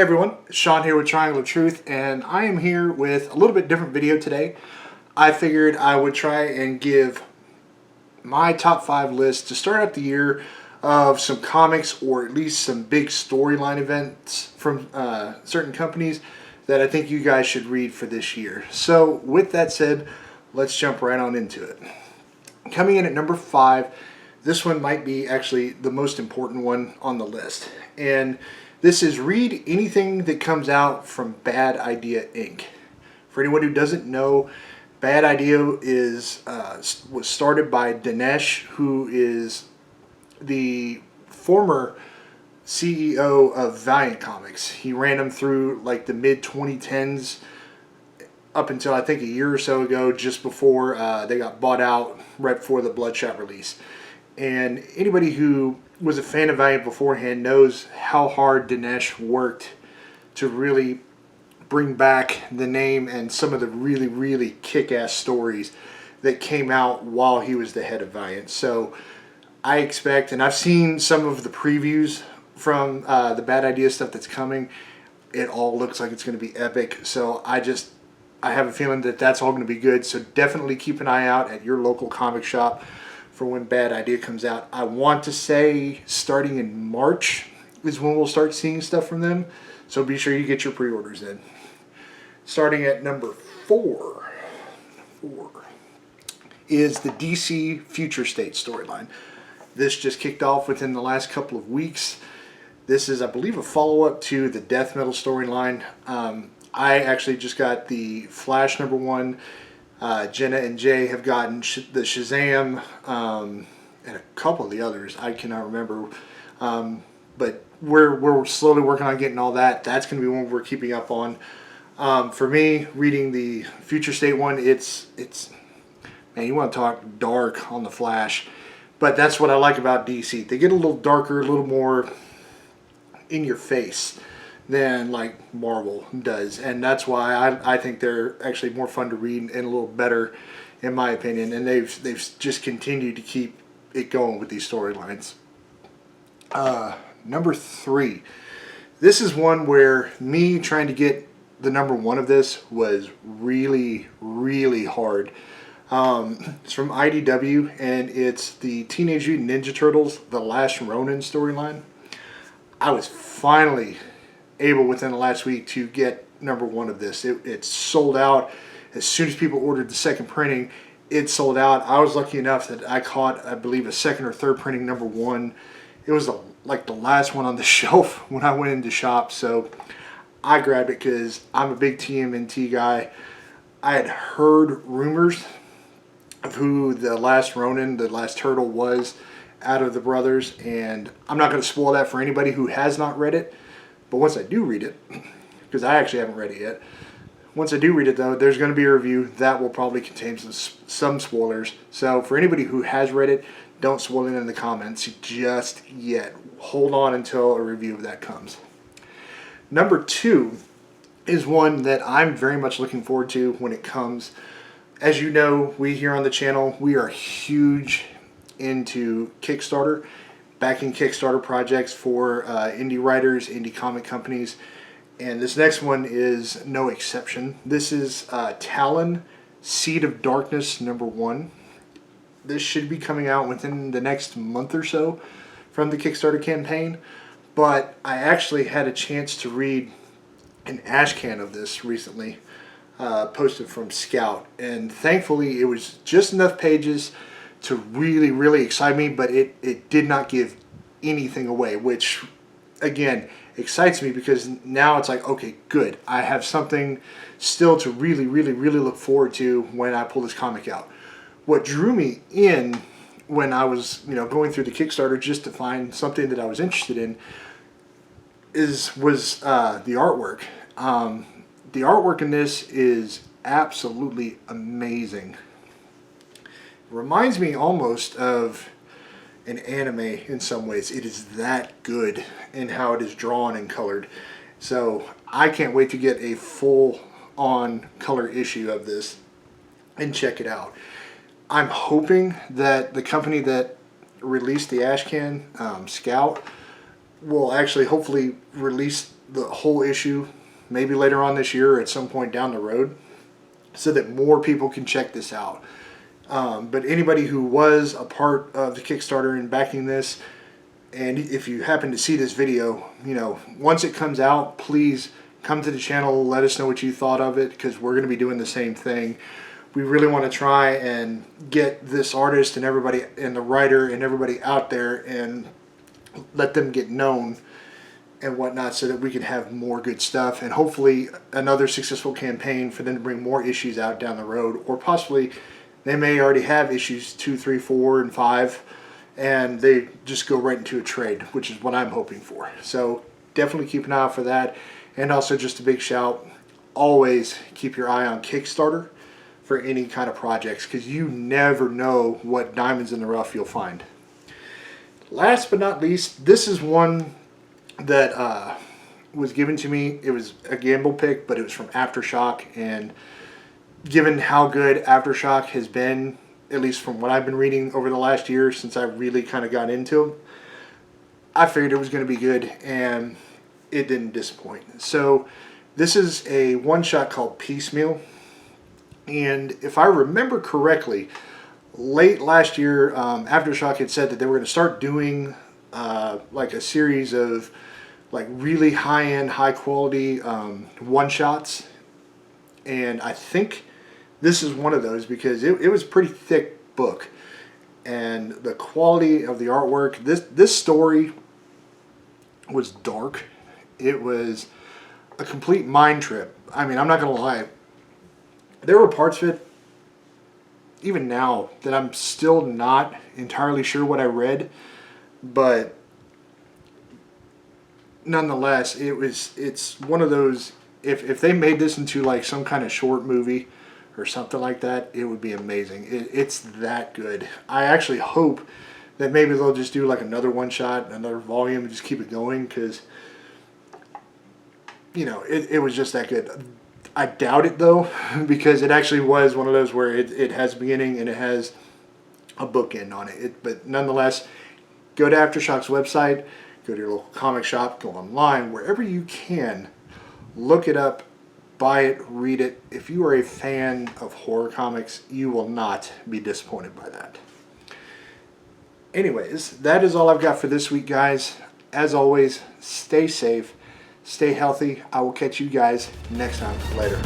everyone, Sean here with Triangle of Truth, and I am here with a little bit different video today. I figured I would try and give my top 5 list to start out the year of some comics or at least some big storyline events from certain companies that I think you guys should read for this year. So with that said, let's jump right on into it. Coming in at number 5, this one might be actually the most important one on the list. And this is read anything that comes out from Bad Idea Inc. For anyone who doesn't know, Bad Idea was started by Dinesh, who is the former CEO of Valiant Comics. He ran them through like the mid 2010s up until I think a year or so ago, just before they got bought out right before the Bloodshot release. And anybody who was a fan of Valiant beforehand knows how hard Dinesh worked to really bring back the name and some of the really, really kick-ass stories that came out while he was the head of Valiant. So I expect, and I've seen some of the previews from the Bad Idea stuff that's coming. It all looks like it's going to be epic. So I have a feeling that that's all going to be good. So definitely keep an eye out at your local comic shop for when Bad Idea comes out. I want to say starting in March is when we'll start seeing stuff from them. So be sure you get your pre-orders in. Starting at number 4 is the DC Future State storyline. This just kicked off within the last couple of weeks. This is, I believe, a follow-up to the Death Metal storyline. I actually just got the Flash number 1. Jenna and Jay have gotten the Shazam and a couple of the others. I cannot remember. But we're slowly working on getting all that. That's going to be one we're keeping up on. For me, reading the Future State one, it's man, you want to talk dark on the Flash. But that's what I like about DC. They get a little darker, a little more in your face than like Marvel does, and that's why I think they're actually more fun to read and a little better, in my opinion. And they've just continued to keep it going with these storylines. Number 3, this is one where me trying to get the number 1 of this was really, really hard. It's from IDW, and it's the Teenage Mutant Ninja Turtles: The Last Ronin storyline. I was finally able within the last week to get number 1 of this. It sold out as soon as people ordered the second printing. It sold out. I was lucky enough that I caught, I believe, a second or third printing number 1. It was like the last one on the shelf when I went into shop, so I grabbed it because I'm a big TMNT guy. I had heard rumors of who the last Ronin, the last turtle, was out of the brothers, and I'm not going to spoil that for anybody who has not read it. But once I do read it, because I actually haven't read it yet, once I do read it though, there's going to be a review that will probably contain some spoilers. So for anybody who has read it, don't spoil it in the comments just yet. Hold on until a review of that comes. Number 2 is one that I'm very much looking forward to when it comes. As you know, we here on the channel, we are huge into Kickstarter, backing Kickstarter projects for indie writers, indie comic companies, and this next one is no exception. This is Talon, Seed of Darkness number 1. This should be coming out within the next month or so from the Kickstarter campaign, but I actually had a chance to read an ashcan of this recently, posted from Scout, and thankfully it was just enough pages to really, really excite me, but it did not give anything away, which again excites me because now it's like, okay, good, I have something still to really, really, really look forward to when I pull this comic out. What drew me in when I was going through the Kickstarter just to find something that I was interested in was the artwork. The artwork in this is absolutely amazing. Reminds me almost of an anime in some ways. It is that good in how it is drawn and colored. So I can't wait to get a full on color issue of this and check it out. I'm hoping that the company that released the ashcan, Scout, will actually hopefully release the whole issue maybe later on this year or at some point down the road so that more people can check this out. But anybody who was a part of the Kickstarter and backing this, and if you happen to see this video, you know, once it comes out, please come to the channel, let us know what you thought of it, because we're going to be doing the same thing. We really want to try and get this artist and everybody and the writer and everybody out there and let them get known and whatnot so that we can have more good stuff and hopefully another successful campaign for them to bring more issues out down the road, or possibly they may already have issues 2, 3, 4, and 5 and they just go right into a trade, which is what I'm hoping for. So definitely keep an eye out for that. And also just a big shout, always keep your eye on Kickstarter for any kind of projects, because you never know what diamonds in the rough you'll find. Last but not least, this is one that was given to me. It was a gamble pick, but it was from Aftershock, and given how good Aftershock has been, at least from what I've been reading over the last year since I really kind of got into them, I figured it was going to be good, and it didn't disappoint. So this is a one-shot called Piecemeal, and if I remember correctly, late last year, Aftershock had said that they were going to start doing like a series of like really high-end, high-quality one-shots, and I think this is one of those because it was a pretty thick book, and the quality of the artwork, this story was dark. It was a complete mind trip. I mean, I'm not going to lie. There were parts of it, even now, that I'm still not entirely sure what I read. But nonetheless, it's one of those, if they made this into like some kind of short movie or something like that, it would be amazing. It's that good. I actually hope that maybe they'll just do like another one shot, another volume, and just keep it going, because you know, it was just that good. I doubt it though, because it actually was one of those where it has a beginning and it has a bookend on it. But nonetheless, go to Aftershock's website, go to your local comic shop, go online, wherever you can, look it up, buy it, read it. If you are a fan of horror comics, you will not be disappointed by that. Anyways, that is all I've got for this week, guys. As always, stay safe. Stay healthy. I will catch you guys next time. Later.